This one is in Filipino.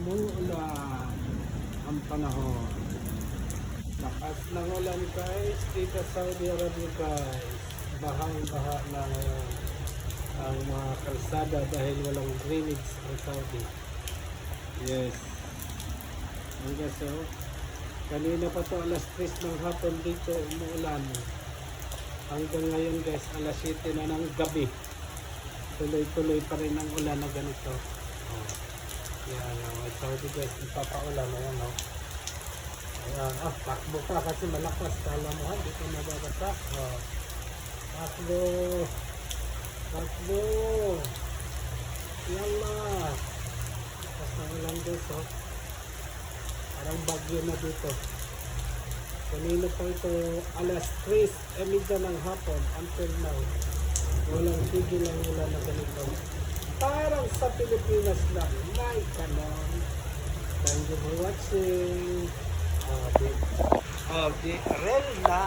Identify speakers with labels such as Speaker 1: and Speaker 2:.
Speaker 1: umuulan ang panahon. Lakas ng ulan guys dito sa Saudi Arabia guys. Bahang-baha na ngayon ang mga kalsada dahil walang drainage ang Saudi. Yes. Hanggang so, kanina pa to alas 3 ng hapon dito umuulan. Hanggang ngayon guys, alas 7 na ng gabi. Tuloy-tuloy pa rin ang ulan na ganito. Oh. Yan, may Saudi guys, ipapaulan na yan, no? Ayan, takbo ka kasi malakas. Kala mo, dito nababasa. Oh. Takbo. Takbo. Yan na. Tapos na ulan guys, oh. Parang bagyo na dito. Kanina pa ito, alas 3, ng hapon, until now. Walang tigil ang ulan na ganito. Parang sa Pilipinas lang, may kanon. Thank you for watching. Di Rel na.